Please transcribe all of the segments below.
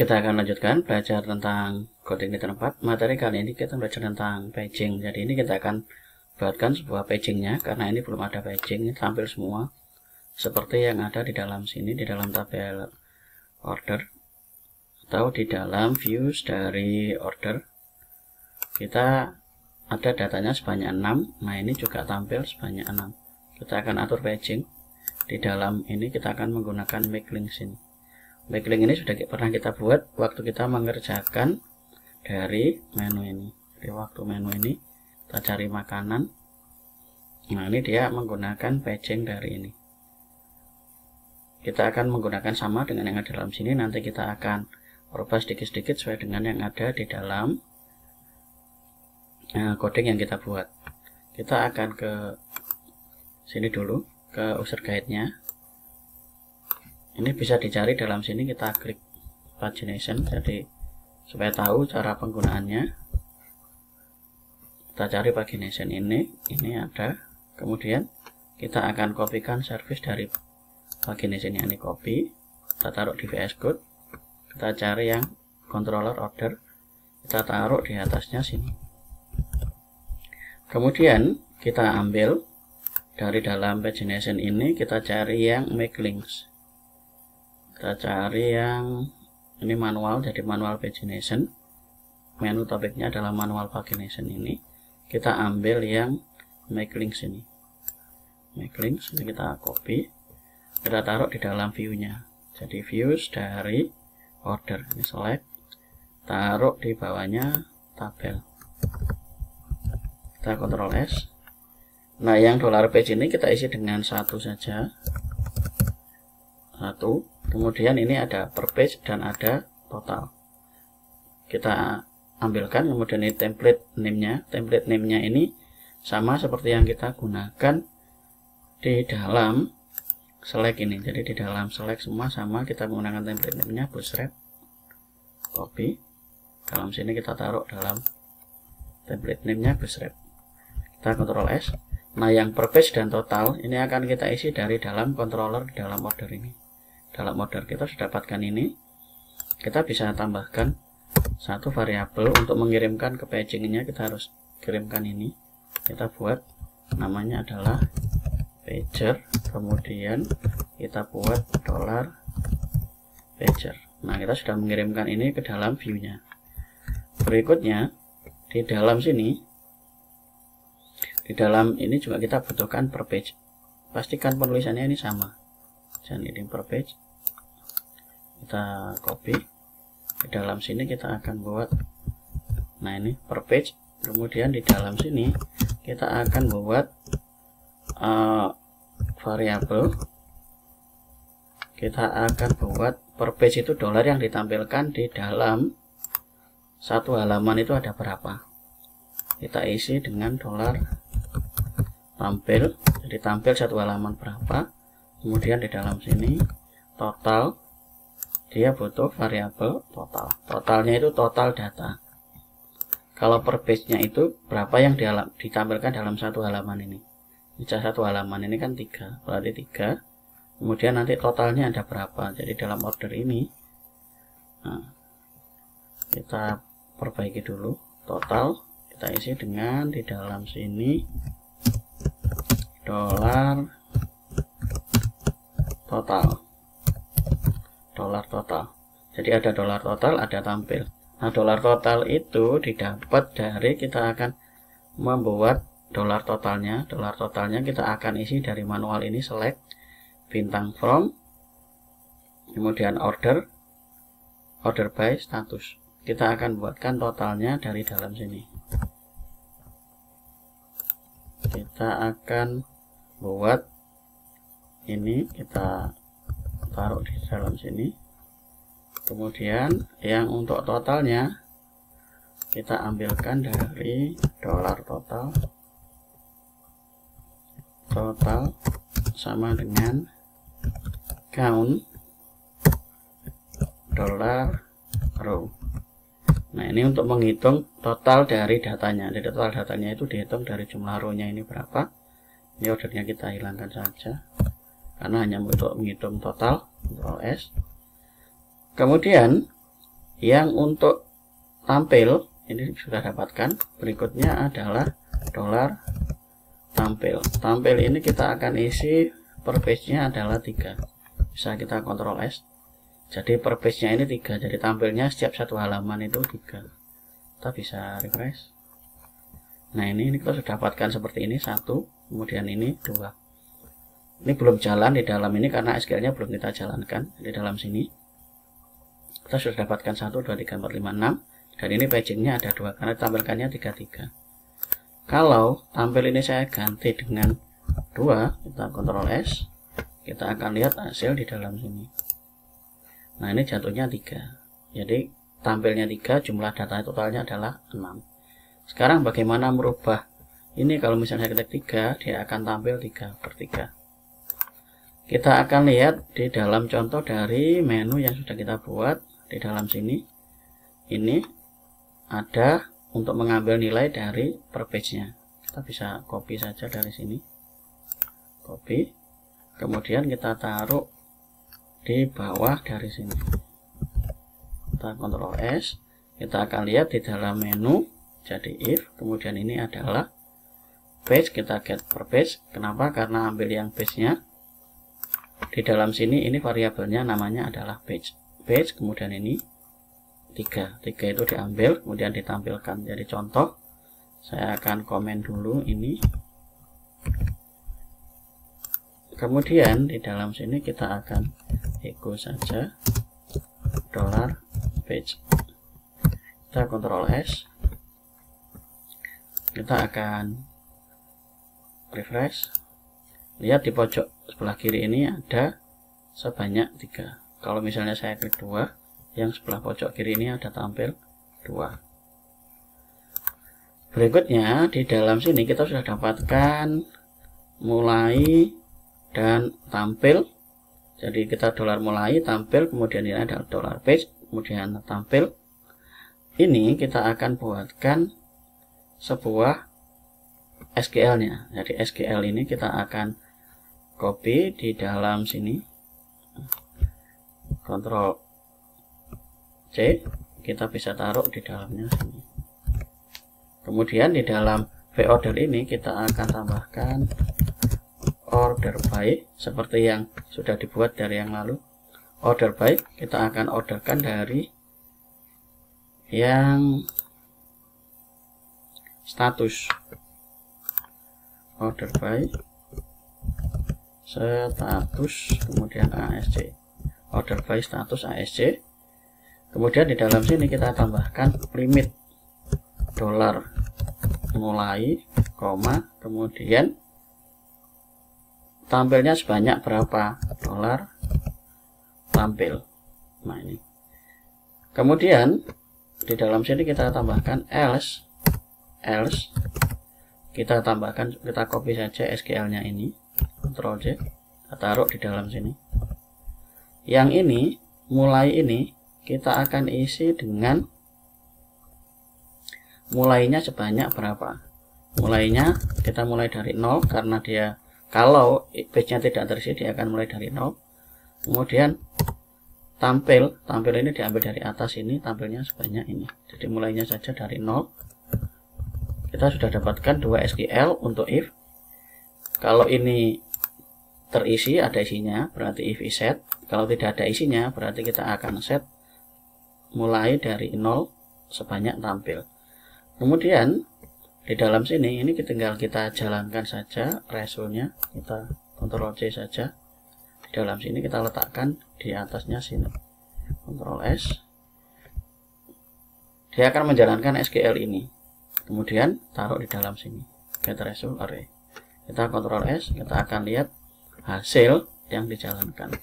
Kita akan lanjutkan belajar tentang coding liter 4. Materi kali ini kita belajar tentang paging. Jadi ini kita akan buatkan sebuah pagingnya, karena ini belum ada paging, tampil semua seperti yang ada di dalam sini, di dalam tabel order atau di dalam views dari order. Kita ada datanya sebanyak 6. Nah, ini juga tampil sebanyak 6. Kita akan atur paging. Di dalam ini kita akan menggunakan make links ini. Make link ini sudah pernah kita buat waktu kita mengerjakan dari menu ini. Di waktu menu ini kita cari makanan. Nah, ini dia menggunakan paging dari ini. Kita akan menggunakan sama dengan yang ada dalam sini. Nanti kita akan ubah sedikit-sedikit sesuai dengan yang ada di dalam coding yang kita buat. Kita akan ke sini dulu, ke user guide-nya. Ini bisa dicari dalam sini, kita klik pagination, jadi supaya tahu cara penggunaannya. Kita cari pagination ini ada. Kemudian kita akan kopikan service dari pagination ini, copy, kita taruh di VS Code. Kita cari yang controller order, kita taruh di atasnya sini. Kemudian kita ambil dari dalam pagination ini, kita cari yang make links. Kita cari yang ini manual, jadi manual pagination. Menu topiknya adalah manual pagination ini. Kita ambil yang make links ini. Make links ini kita copy, kita taruh di dalam view-nya. Jadi views dari order, ini select, taruh di bawahnya tabel. Kita Ctrl S. Nah, yang $page ini kita isi dengan 1 saja. 1. Kemudian ini ada per page dan ada total. Kita ambilkan, kemudian ini template name-nya. Template name-nya ini sama seperti yang kita gunakan di dalam select ini. Jadi di dalam select semua sama, kita menggunakan template name-nya bootstrap. Copy. Dalam sini kita taruh dalam template name-nya bootstrap. Kita Ctrl S. Nah, yang per page dan total ini akan kita isi dari dalam controller di dalam order ini. Dalam order kita sudah dapatkan ini, kita bisa tambahkan satu variabel untuk mengirimkan ke pagingnya. Kita harus kirimkan ini, kita buat namanya adalah pager, kemudian kita buat $pager. Nah, kita sudah mengirimkan ini ke dalam view-nya. Berikutnya di dalam sini, di dalam ini juga kita butuhkan per page. Pastikan penulisannya ini sama. Dan ini per page, kita copy. Di dalam sini kita akan buat, nah ini per page. Kemudian di dalam sini kita akan buat variabel. Kita akan buat per page itu $ yang ditampilkan di dalam satu halaman itu ada berapa. Kita isi dengan $tampil. Jadi tampil satu halaman berapa. Kemudian di dalam sini total, dia butuh variabel total. Totalnya itu total data. Kalau per page-nya itu berapa yang ditampilkan dalam satu halaman ini. Jika satu halaman ini kan 3, berarti 3. Kemudian nanti totalnya ada berapa. Jadi dalam order ini, nah, kita perbaiki dulu total. Kita isi dengan di dalam sini total. Jadi ada $total, ada tampil. Nah, $total itu didapat dari kita akan membuat $totalnya. $totalnya kita akan isi dari manual ini, select, bintang from, kemudian order by status. Kita akan buatkan totalnya dari dalam sini. Kita akan buat ini, kita taruh di dalam sini. Kemudian yang untuk totalnya kita ambilkan dari $total sama dengan count $row. Nah, ini untuk menghitung total dari datanya. Jadi total datanya itu dihitung dari jumlah row-nya ini berapa. Ini ordernya kita hilangkan saja, karena hanya untuk menghitung total. Ctrl S. Kemudian Yang untuk tampil ini sudah dapatkan. Berikutnya adalah dolar tampil. Tampil ini kita akan isi per page-nya adalah 3. Bisa kita Ctrl S. Jadi per page-nya ini 3. Jadi tampilnya setiap satu halaman itu 3. Kita bisa refresh. Nah, ini kita sudah dapatkan seperti ini 1, kemudian ini 2. Ini belum jalan di dalam ini karena SQL-nya belum kita jalankan. Di dalam sini kita sudah dapatkan 1, 2, 3, 4, 5, 6. Dan ini paging-nya ada 2 karena ditampilkannya 3, 3. Kalau tampil ini saya ganti dengan 2, kita Ctrl S, kita akan lihat hasil di dalam sini. Nah, ini jatuhnya 3. Jadi tampilnya 3, jumlah data totalnya adalah 6. Sekarang bagaimana merubah ini? Kalau misalnya saya ketik 3, dia akan tampil 3/3. Kita akan lihat di dalam contoh dari menu yang sudah kita buat. Di dalam sini ini ada untuk mengambil nilai dari per page-nya. Kita bisa copy saja dari sini, copy, kemudian kita taruh di bawah dari sini. Kita Ctrl S, kita akan lihat di dalam menu. Jadi if, kemudian ini adalah page, kita get per page. Kenapa? Karena ambil yang page-nya. Di dalam sini ini variabelnya namanya adalah page. Page, kemudian ini 3 itu diambil, kemudian ditampilkan. Jadi contoh, saya akan komen dulu ini. Kemudian di dalam sini kita akan echo saja dolar page. Kita Ctrl S. Kita akan refresh. Lihat di pojok sebelah kiri ini ada sebanyak 3. Kalau misalnya saya klik 2, yang sebelah pojok kiri ini ada tampil 2. Berikutnya di dalam sini kita sudah dapatkan mulai dan tampil. Jadi kita dolar mulai, tampil, kemudian ini ada dolar page, kemudian tampil. Ini kita akan buatkan sebuah SQL-nya. Jadi SQL ini kita akan copy di dalam sini, Ctrl C, kita bisa taruh di dalamnya sini. Kemudian di dalam vorder ini kita akan tambahkan order by seperti yang sudah dibuat dari yang lalu. Order by kita akan orderkan dari yang status, order by status, kemudian ASC, order by status ASC. Kemudian di dalam sini kita tambahkan limit dolar mulai, koma, kemudian tampilnya sebanyak berapa dolar tampil. Nah, ini kemudian di dalam sini kita tambahkan else, kita tambahkan, kita copy saja SQL-nya ini, Ctrl C, kita taruh di dalam sini. Yang ini, mulai ini kita akan isi dengan mulainya sebanyak berapa. Mulainya kita mulai dari 0 karena dia, kalau page-nya tidak terisi dia akan mulai dari 0. Kemudian tampil ini diambil dari atas ini, tampilnya sebanyak ini. Jadi mulainya saja dari 0. Kita sudah dapatkan 2 SQL untuk if. Kalau ini terisi, ada isinya, berarti if is set. Kalau tidak ada isinya, berarti kita akan set mulai dari 0 sebanyak tampil. Kemudian di dalam sini ini tinggal kita jalankan saja resultnya. Kita Ctrl C saja. Di dalam sini kita letakkan di atasnya sini. Ctrl S. Dia akan menjalankan SQL ini. Kemudian taruh di dalam sini, get result array. Kita Ctrl S, kita akan lihat hasil yang dijalankan.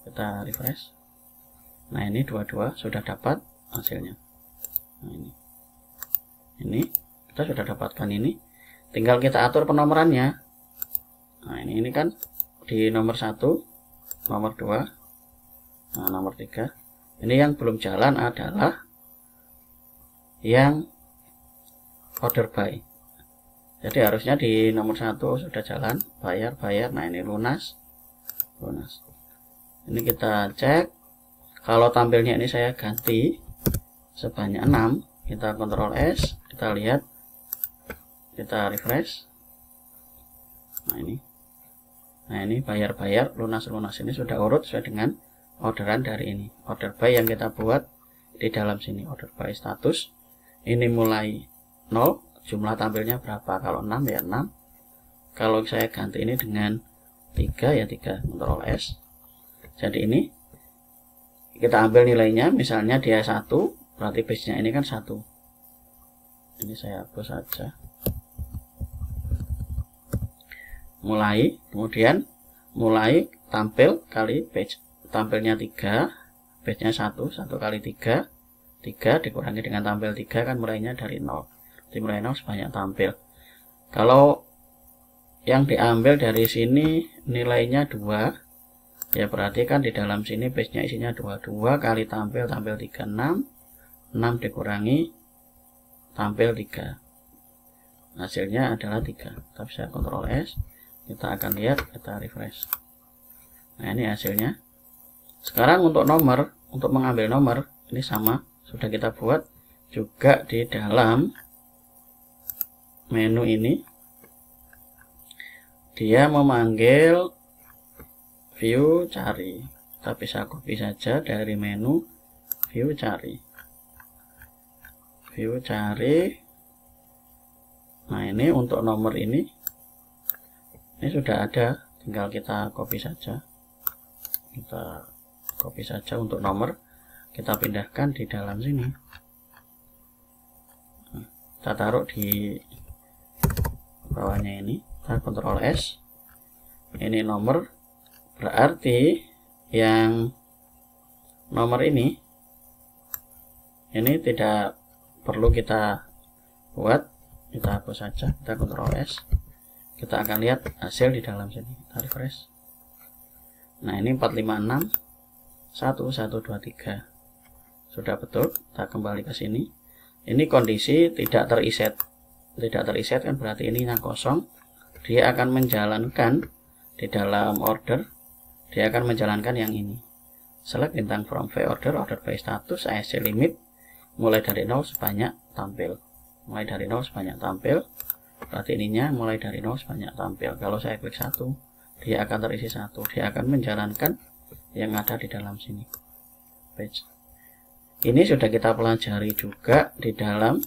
Kita refresh. Nah, ini dua-dua sudah dapat hasilnya. Nah, ini kita sudah dapatkan ini. Tinggal kita atur penomorannya. Nah, ini kan di nomor 1, nomor 2, nah, nomor 3. Ini yang belum jalan adalah yang order by. Jadi harusnya di nomor 1 sudah jalan, bayar. Nah, ini lunas. Ini kita cek. Kalau tampilnya ini saya ganti sebanyak 6. Kita Ctrl S, kita lihat, kita refresh. Nah ini bayar-bayar, lunas-lunas ini sudah urut sesuai dengan orderan dari ini. Order by yang kita buat di dalam sini, order by status. Ini mulai 0, jumlah tampilnya berapa? Kalau 6 ya 6. Kalau saya ganti ini dengan 3 ya 3, Ctrl S. Jadi ini kita ambil nilainya, misalnya dia 1, berarti base-nya ini kan 1. Ini saya hapus saja. Mulai, kemudian mulai tampil kali page, tampilnya 3, page nya 1 kali 3 dikurangi dengan tampil 3 kan mulainya dari 0, dimulai 0 sebanyak tampil. Kalau yang diambil dari sini nilainya 2 ya, berarti kan di dalam sini page nya isinya 2 kali tampil 3 6 dikurangi tampil 3, hasilnya adalah 3. Tapi saya Ctrl S, kita akan lihat, kita refresh. Nah ini hasilnya. Sekarang untuk nomor, untuk mengambil nomor ini sama, sudah kita buat juga di dalam menu ini. Dia memanggil view cari, kita bisa copy saja dari menu view cari. Nah ini untuk nomor ini sudah ada, tinggal kita copy saja. Kita copy saja untuk nomor, kita pindahkan di dalam sini. Kita taruh di bawahnya ini, kita Ctrl S. Ini nomor, berarti yang nomor ini tidak perlu kita buat, kita hapus saja, kita Ctrl S. Kita akan lihat hasil di dalam sini, kita refresh. Nah ini 456 1 1 2 3 sudah betul. Kita kembali ke sini. Ini kondisi tidak teriset kan berarti ini yang kosong. Dia akan menjalankan di dalam order, dia akan menjalankan yang ini. Select bintang from V order by status ASC limit mulai dari 0 sebanyak tampil. Mulai dari 0 sebanyak tampil. Berarti ininya mulai dari 0 sebanyak tampil. Kalau saya klik 1, dia akan terisi 1. Dia akan menjalankan yang ada di dalam sini. Page. Ini sudah kita pelajari juga di dalam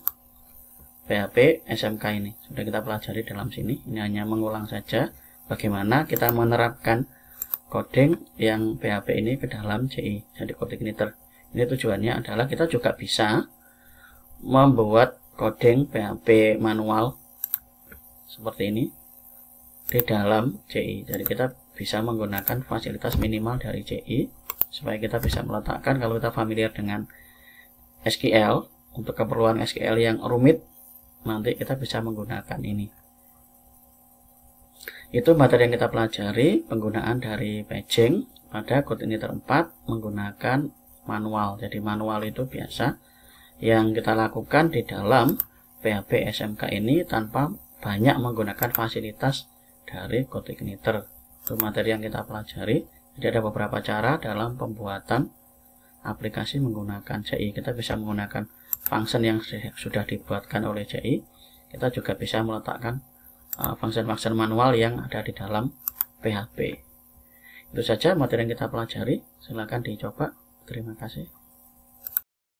PHP SMK ini. Sudah kita pelajari dalam sini. Ini hanya mengulang saja bagaimana kita menerapkan coding yang PHP ini ke dalam CI. Jadi CodeIgniter. Ini tujuannya adalah kita juga bisa membuat coding PHP manual seperti ini di dalam CI. Jadi kita bisa menggunakan fasilitas minimal dari CI supaya kita bisa meletakkan, kalau kita familiar dengan SQL, untuk keperluan SQL yang rumit nanti kita bisa menggunakan ini. Itu materi yang kita pelajari, penggunaan dari paging pada CodeIgniter 4 menggunakan manual. Jadi manual itu biasa yang kita lakukan di dalam PHP SMK ini tanpa banyak menggunakan fasilitas dari CodeIgniter. Itu materi yang kita pelajari. Jadi ada beberapa cara dalam pembuatan aplikasi menggunakan CI. Kita bisa menggunakan function yang sudah dibuatkan oleh CI. Kita juga bisa meletakkan function-function manual yang ada di dalam PHP. Itu saja materi yang kita pelajari. Silakan dicoba. Terima kasih.